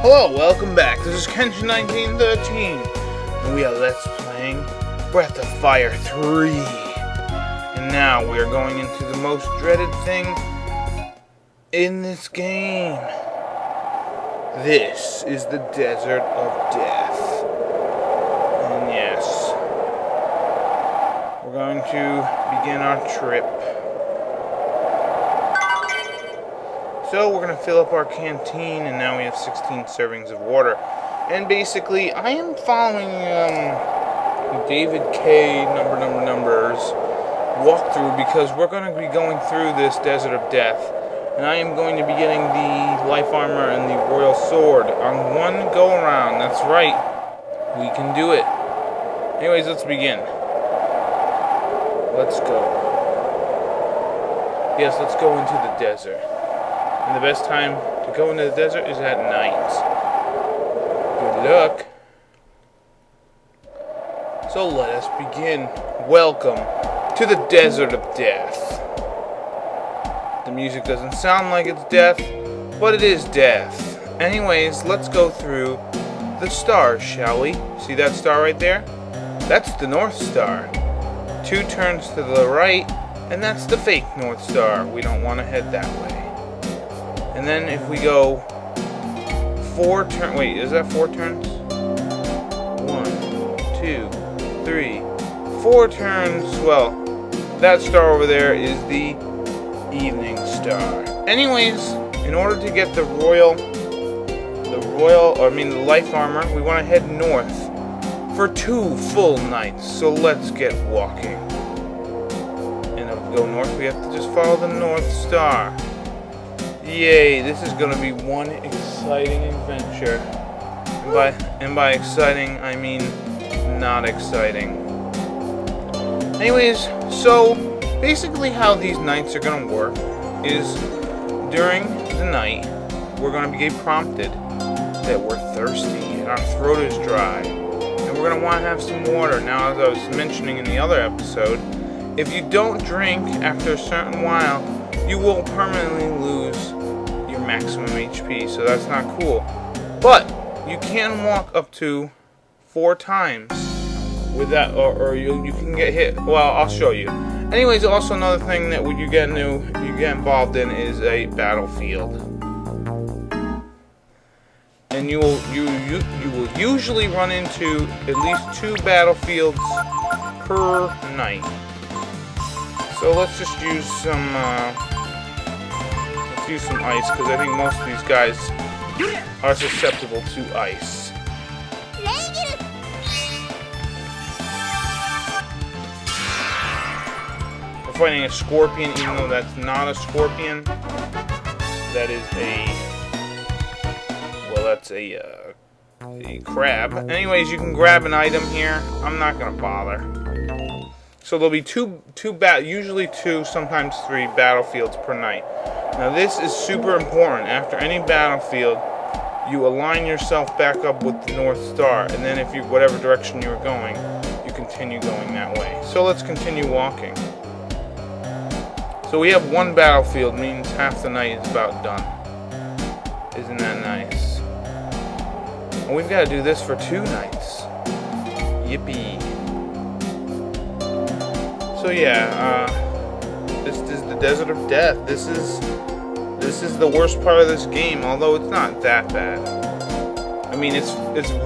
Hello, welcome back. This is Kenshin 1913, and we are Let's Playing Breath of Fire 3. And now we are going into the most dreaded thing in this game. This is the Desert of Death. And yes, we're going to begin our trip. So we're going to fill up our canteen, and now we have 16 servings of water. And basically, I am following David K. numbers walkthrough because we're going to be going through this Desert of Death. And I am going to be getting the life armor and the royal sword on one go-around. That's right. We can do it. Anyways, let's begin. Let's go. Yes, let's go into the desert. And the best time to go into the desert is at night. Good luck. So let us begin. Welcome to the Desert of Death. The music doesn't sound like it's death, but it is death. Anyways, let's go through the stars, shall we? See that star right there? That's the North Star. 2 turns to the right, and that's the fake North Star. We don't want to head that way. And then if we go 4 turns, wait, is that 4 turns? 1, 2, 3, 4 turns. Well, that star over there is the evening star. Anyways, in order to get the life armor, we want to head north for 2 full nights. So let's get walking. And if we go north, we have to just follow the North Star. Yay, this is going to be one exciting adventure. And by exciting, I mean not exciting. Anyways, so basically how these nights are going to work is during the night, we're going to get prompted that we're thirsty and our throat is dry. And we're going to want to have some water. Now, as I was mentioning in the other episode, if you don't drink after a certain while, you will permanently lose your maximum HP, so that's not cool. But you can walk up to 4 times with that, or you can get hit. Well, I'll show you. Anyways, also another thing that you get involved in is a battlefield, and you will usually run into at least 2 battlefields per night. So let's just use some ice, because I think most of these guys are susceptible to ice. We're fighting a scorpion, even though that's not a scorpion. That is that's a crab. Anyways, you can grab an item here. I'm not gonna bother. So there'll be usually 2, sometimes 3 battlefields per night. Now this is super important. After any battlefield, you align yourself back up with the North Star, and then if whatever direction you're going, you continue going that way. So let's continue walking. So we have 1 battlefield, means half the night is about done. Isn't that nice? And we've got to do this for 2 nights. Yippee. So yeah, this is the Desert of Death. This is the worst part of this game, although it's not that bad. I mean, it's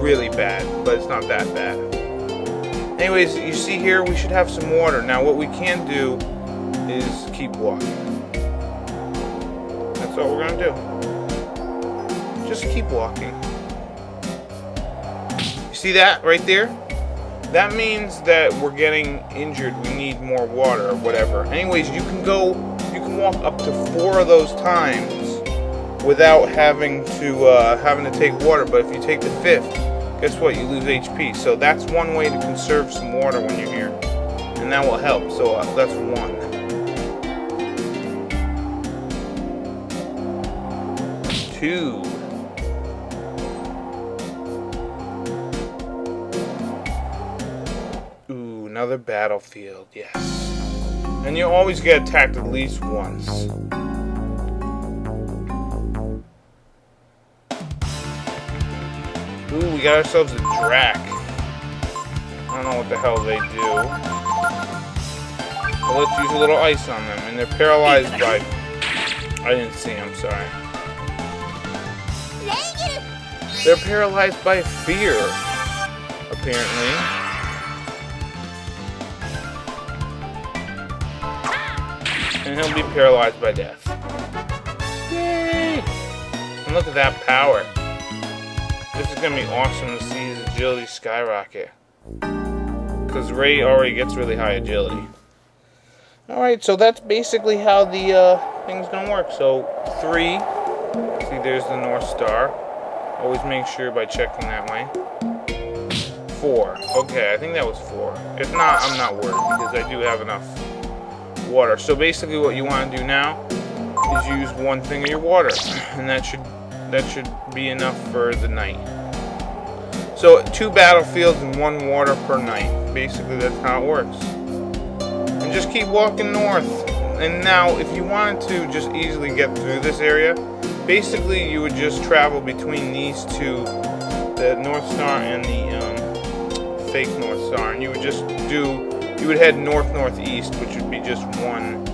really bad, but it's not that bad. Anyways, you see here, we should have some water. Now, what we can do is keep walking. That's all we're gonna do. Just keep walking. You see that right there? That means that we're getting injured. We need more water or whatever. Anyways, you can walk up to 4 of those times without having to take water. But if you take the 5th, guess what? You lose HP. So that's one way to conserve some water when you're here, and that will help. So that's 1. 2. Another battlefield, yes. And you always get attacked at least once. Ooh, we got ourselves a drac. I don't know what the hell they do. But let's use a little ice on them. And they're paralyzed by... I didn't see them, sorry. They're paralyzed by fear, apparently. And he'll be paralyzed by death. Yay! And look at that power. This is gonna be awesome to see his agility skyrocket. Because Ray already gets really high agility. Alright, so that's basically how the thing's gonna work. So, 3. See, there's the North Star. Always make sure by checking that way. 4. Okay, I think that was 4. If not, I'm not worried because I do have enough water. So basically what you want to do now is use 1 thing of your water. And that should be enough for the night. So 2 battlefields and 1 water per night. Basically that's how it works. And just keep walking north. And now if you wanted to just easily get through this area, basically you would just travel between these 2, the North Star and the fake North Star, and you would head north-northeast, which would be just 1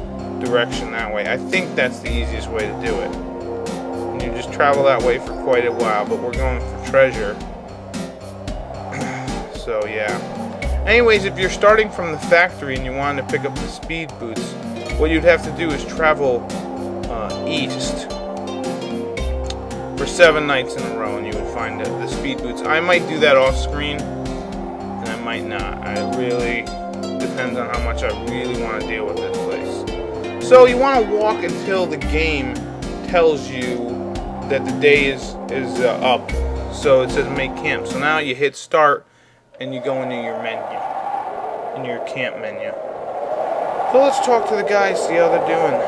direction that way. I think that's the easiest way to do it. And you just travel that way for quite a while, but we're going for treasure. So yeah. Anyways, if you're starting from the factory and you wanted to pick up the speed boots, what you'd have to do is travel east for 7 nights in a row, and you would find the speed boots. I might do that off screen, and I might not. It really depends on how much I really want to deal with this place. So you want to walk until the game tells you that the day is up. So it says make camp. So now you hit start, and you go into your menu, into your camp menu. So let's talk to the guys, see how they're doing.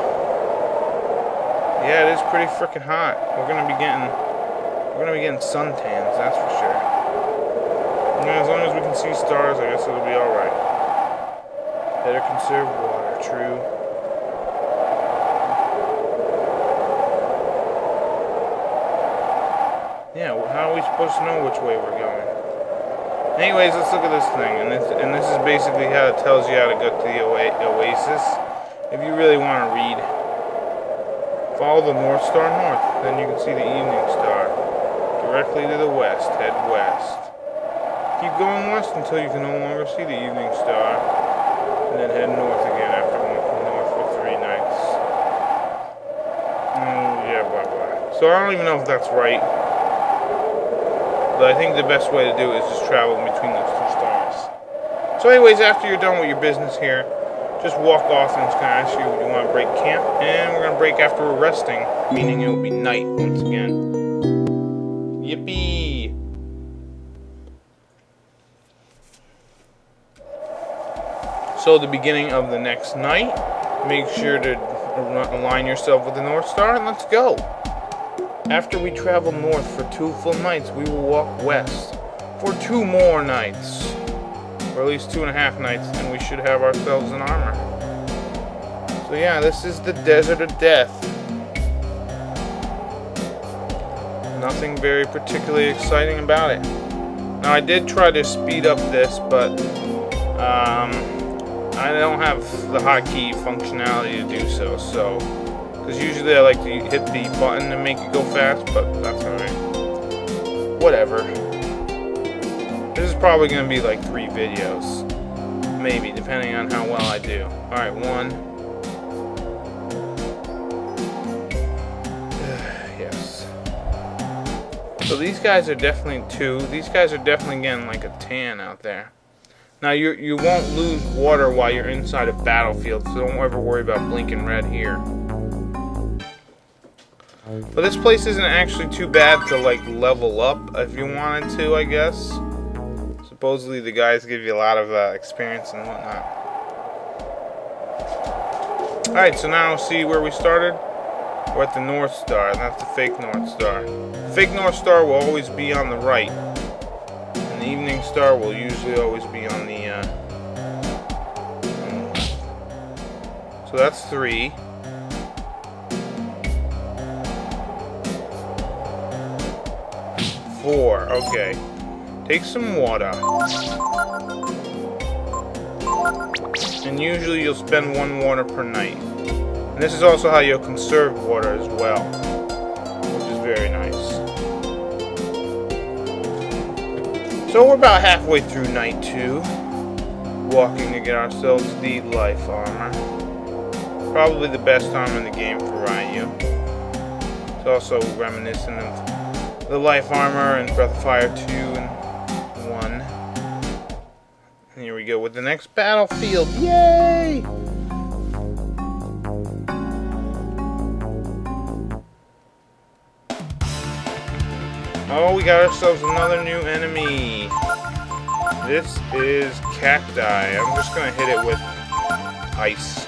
Yeah, it is pretty freaking hot. We're gonna be getting suntans, that's for sure. And as long as we can see stars, I guess it'll be all right. Better conserve water, true. Yeah, well, how are we supposed to know which way we're going? Anyways, let's look at this thing, and this is basically how it tells you how to go to the Oasis. If you really want to read. Follow the North Star north, then you can see the Evening Star. Directly to the west, head west. Keep going west until you can no longer see the Evening Star, and then head north again after walking north for 3 nights. Yeah, blah blah. So I don't even know if that's right, but I think the best way to do it is just travel between those 2 stars. So anyways, after you're done with your business here, just walk off, and it's going to ask you, do you want to break camp? And we're going to break after we're resting, meaning it will be night once again. Yippee! So the beginning of the next night, make sure to align yourself with the North Star, and let's go. After we travel north for 2 full nights, we will walk west for 2 more nights. Or at least 2.5 nights, and we should have ourselves an armor. So yeah, this is the Desert of Death. Nothing very particularly exciting about it. Now I did try to speed up this, but I don't have the hotkey functionality to do so. Because usually I like to hit the button to make it go fast, but that's alright. Whatever. This is probably going to be like 3 videos. Maybe, depending on how well I do. Alright, 1. Yes. So these guys are definitely 2. These guys are definitely getting like a tan out there. Now you won't lose water while you're inside a battlefield, so don't ever worry about blinking red here. But this place isn't actually too bad to like level up if you wanted to, I guess. Supposedly the guys give you a lot of experience and whatnot. Alright, so now see where we started? We're at the North Star, and that's the fake North Star. The fake North Star will always be on the right. And the Evening Star will usually always be on the left. So that's 3. 4. Okay. Take some water. And usually you'll spend 1 water per night. And this is also how you'll conserve water as well, which is very nice. So we're about halfway through night 2. Walking to get ourselves the life armor. Probably the best armor in the game for Ryu. It's also reminiscent of the life armor in Breath of Fire 2 and 1. And here we go with the next battlefield. Yay! Oh, we got ourselves another new enemy. This is Cacti. I'm just gonna hit it with ice.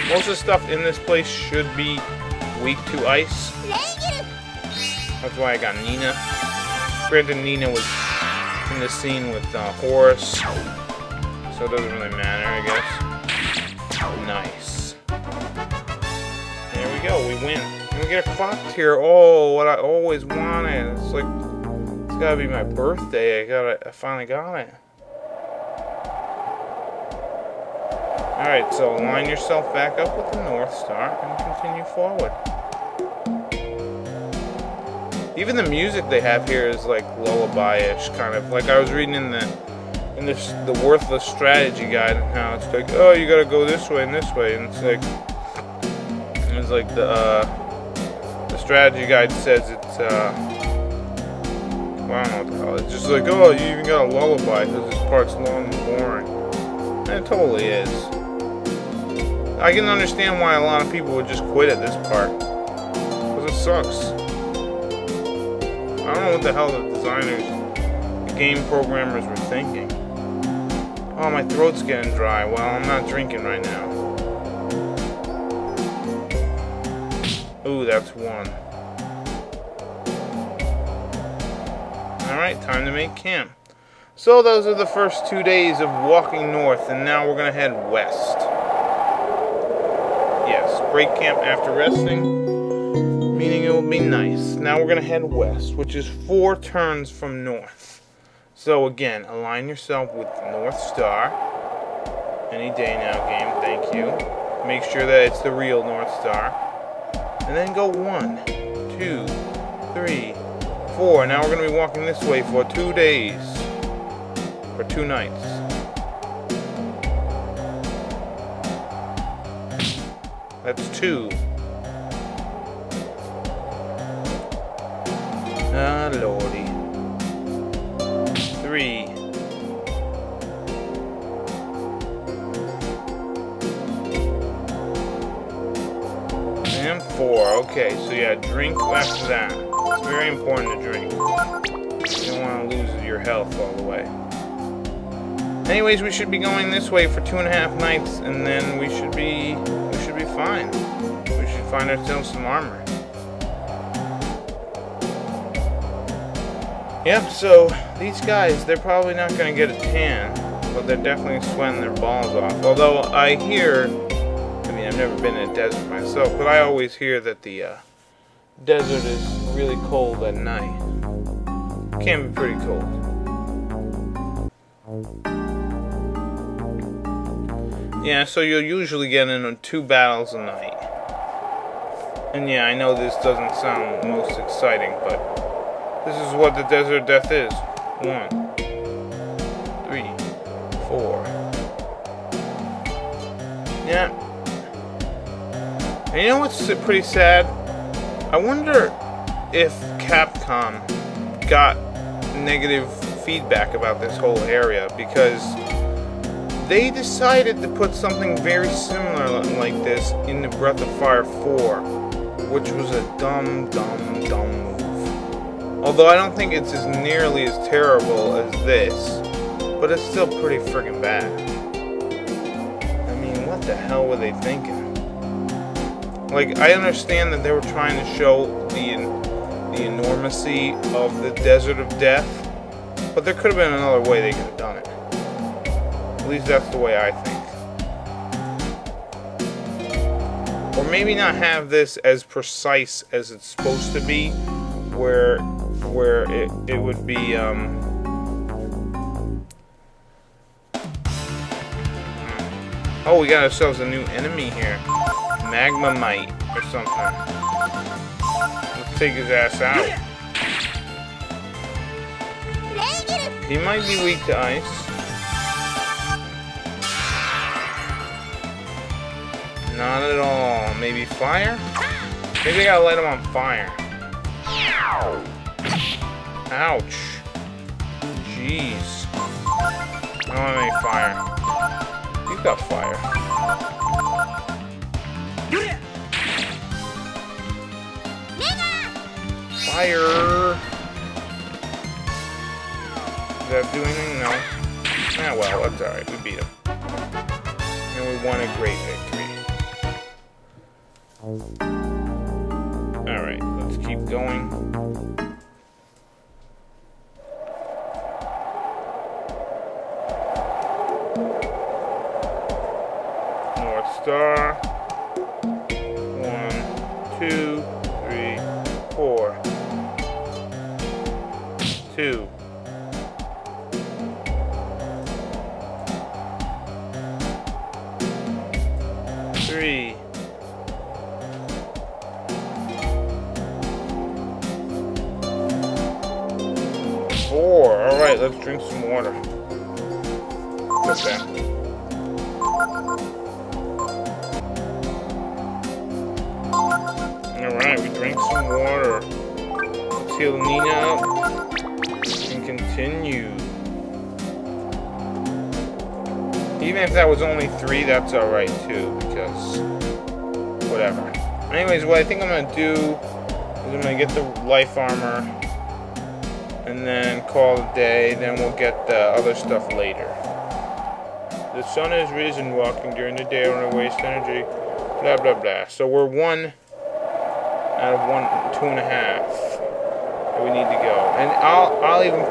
Most of the stuff in this place should be weak to ice. That's why I got Nina. Granted, Nina was in the scene with Horus, so it doesn't really matter, I guess. Nice. There we go, we win. And we get a clock tier. Oh, what I always wanted. It's like, it's gotta be my birthday. I finally got it. Alright, so line yourself back up with the North Star and continue forward. Even the music they have here is like lullaby-ish, kind of. Like I was reading in the Worthless Strategy Guide, and how it's like, oh, you gotta go this way and this way, and it's like the strategy guide says it's well, I don't know what the hell. It's just like, oh, you even got a lullaby because this part's long and boring. And it totally is. I can understand why a lot of people would just quit at this part, because it sucks. I don't know what the hell the designers, the game programmers were thinking. Oh, my throat's getting dry. Well, I'm not drinking right now. Ooh, that's 1. Alright, time to make camp. So those are the first 2 days of walking north, and now we're going to head west. Yes, break camp after resting, meaning it will be nice. Now we're going to head west, which is 4 turns from north. So again, align yourself with the North Star. Any day now, game, thank you. Make sure that it's the real North Star. And then go 1, 2, 3, 4. Now we're going to be walking this way for 2 days. For 2 nights. That's 2. Ah, lordy. 3. And 4. Okay, so yeah, drink after that. It's very important to drink. You don't want to lose your health all the way. Anyways, we should be going this way for 2.5 nights, and then we should be fine. We should find ourselves some armor. Yep, so these guys, they're probably not going to get a tan, but they're definitely sweating their balls off. Although I hear, I mean, I've never been in a desert myself, but I always hear that the desert is really cold at night. It can be pretty cold. Yeah, so you'll usually get in 2 battles a night. And yeah, I know this doesn't sound most exciting, but this is what the desert death is. 1, 3, 4. Yeah. And you know what's pretty sad? I wonder if Capcom got negative feedback about this whole area, because they decided to put something very similar like this in the Breath of Fire 4, which was a dumb move. Although I don't think it's as nearly as terrible as this, but it's still pretty friggin' bad. I mean, what the hell were they thinking? Like, I understand that they were trying to show the enormity of the Desert of Death, but there could have been another way they could have done it. At least that's the way I think. Or maybe not have this as precise as it's supposed to be, where where it would be oh, we got ourselves a new enemy here. Magma Mite or something. Let's take his ass out. He might be weak to ice. Not at all. Maybe fire? Maybe I gotta light him on fire. Ouch. Jeez. I don't have any fire. You got fire. Fire! Does that do anything? No. Ah, well, that's alright. We beat him. And we won a great victory. Alright, let's keep going. North Star. 1, 2, 3, 4. 2. 3. 4. Alright, let's drink some water. What's that? Alright, we drank some water. Let's heal Nina up. And continue. Even if that was only 3, that's alright too, because whatever. Anyways, what I think I'm gonna do is I'm gonna get the life armor and then call it a day, then we'll get the other stuff later. The sun has risen, walking during the day on a waste energy, blah blah blah. So we're 1 out of 2.5 that we need to go. And I'll even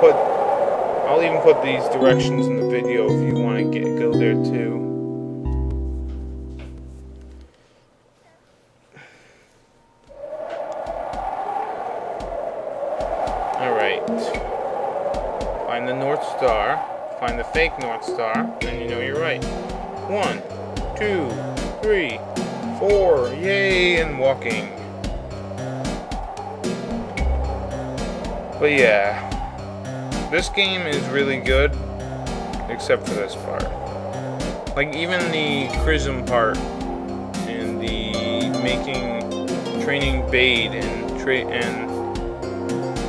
put these directions in the video if you want to go there too. Alright. Find the North Star. Find the fake North Star. And you know you're right. 1, 2, 3, 4. Yay! And walking. But yeah. This game is really good. Except for this part. Like even the Chrism part. And the training Bade and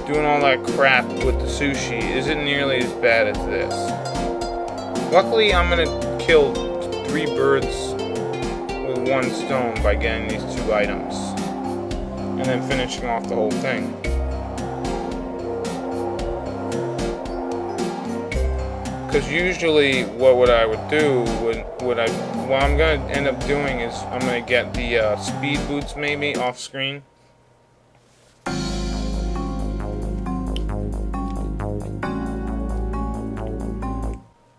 doing all that crap with the sushi isn't nearly as bad as this. Luckily, I'm gonna kill 3 birds with 1 stone by getting these 2 items. And then finishing off the whole thing. Because usually what I would do, what I'm gonna end up doing is I'm gonna get the speed boots maybe off screen.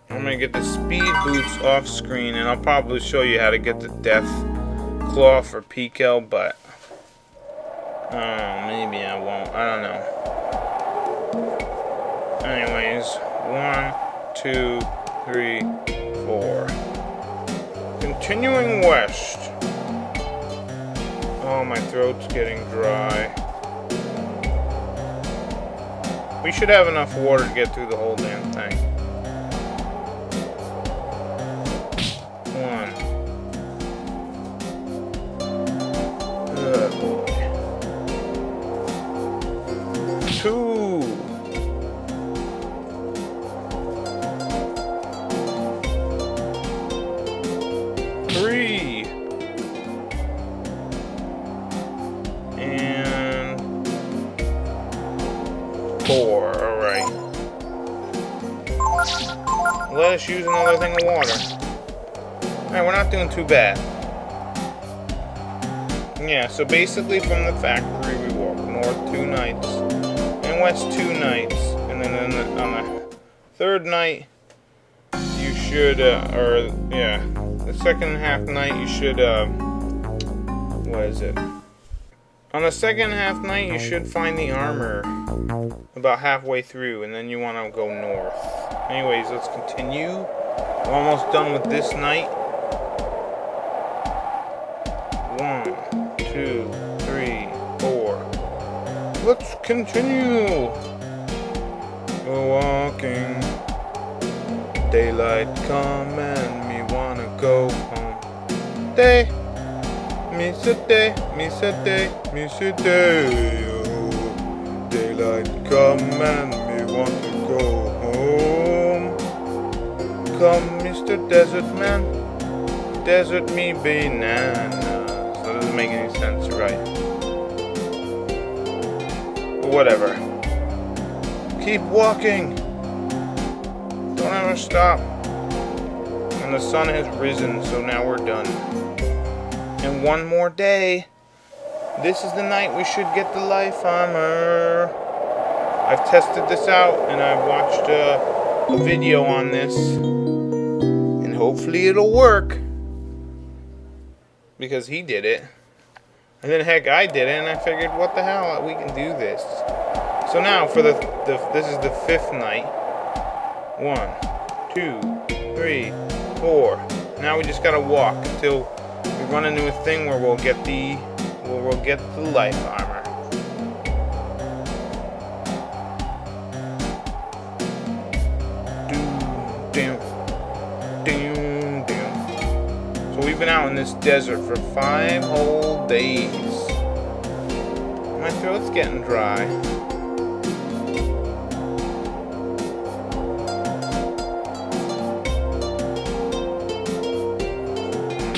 I'm gonna get the speed boots off screen, and I'll probably show you how to get the death claw for Pico, but maybe I won't. I don't know. Anyways, 1, 2, 3, 4. Continuing west. Oh, my throat's getting dry. We should have enough water to get through the whole damn thing. 1. Good boy. 2. 3. And 4. Alright. Let us use another thing of water. Alright, we're not doing too bad. Yeah, so basically from the factory we walk north 2 nights and west 2 nights, and then on the 3rd night you should, the second half night you should, what is it? On the second half night you should find the armor. about halfway through, and then you want to go north. Anyways, let's continue. We're almost done with this night. 1, 2, 3, 4. Let's continue. We're walking. Daylight come and me wanna go home. Day. Me say day, me say day, me say day. Oh. Daylight come and me want to go home. Come, Mr. Desert Man, desert me bananas. That doesn't make any sense, right? But whatever. Keep walking. Don't ever stop. And the sun has risen, so now we're done. And one more day. This is the night we should get the life armor. I've tested this out, and I've watched a video on this. And hopefully it'll work. Because he did it. And then heck, I did it, and I figured, what the hell, we can do this. So now, for this is the 5th night. 1, 2, 3, 4. Now we just gotta walk until we run into a thing where we'll get the life armor. So we've been out in this desert for 5 whole days. My throat's getting dry.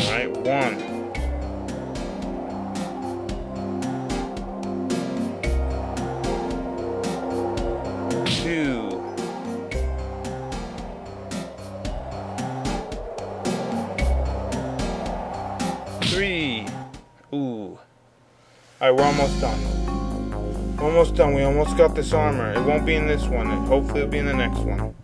Alright, 1. 2. 3. Ooh. Alright, we're almost done. We're almost done. We almost got this armor. It won't be in this one. Hopefully it'll be in the next one.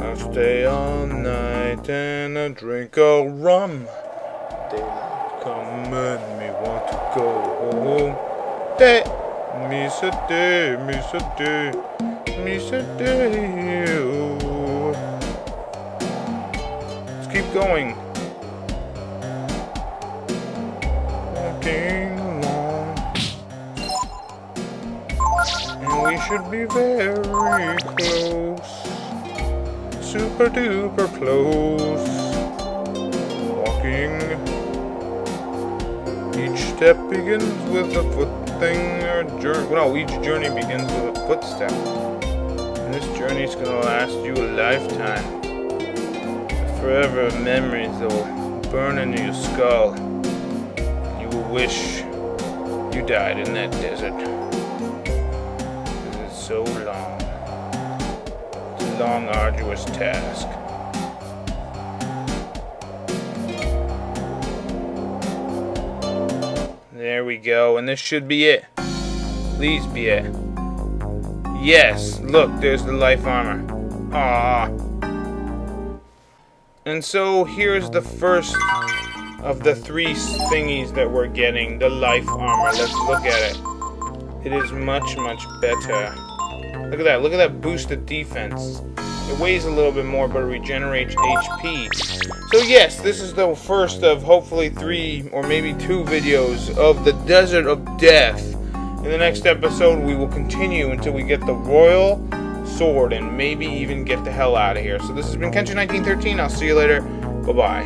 I'll stay all night and I'll drink a rum. Daylight come and me want to go home. Day. Me say day, me say day, me say day. Oh. Let's keep going. Walking along, and we should be very close, super duper close. Walking. Each step begins with a foot thing or journey. Well, each journey begins with a footstep. And this journey's gonna last you a lifetime. Forever memories that will burn into your skull. You will wish you died in that desert. Because it's so long. It's a long, arduous task. There we go, and this should be it. Please be it. Yes, look, there's the life armor. Ah. And so here's the first of the 3 thingies that we're getting, the life armor. Let's look at it. It is much, much better. Look at that boosted defense. It weighs a little bit more, but it regenerates HP. So yes, this is the first of hopefully 3 or maybe 2 videos of the Desert of Death. In the next episode, we will continue until we get the Royal Sword and maybe even get the hell out of here. So this has been Kenshin1913. I'll see you later. Bye-bye.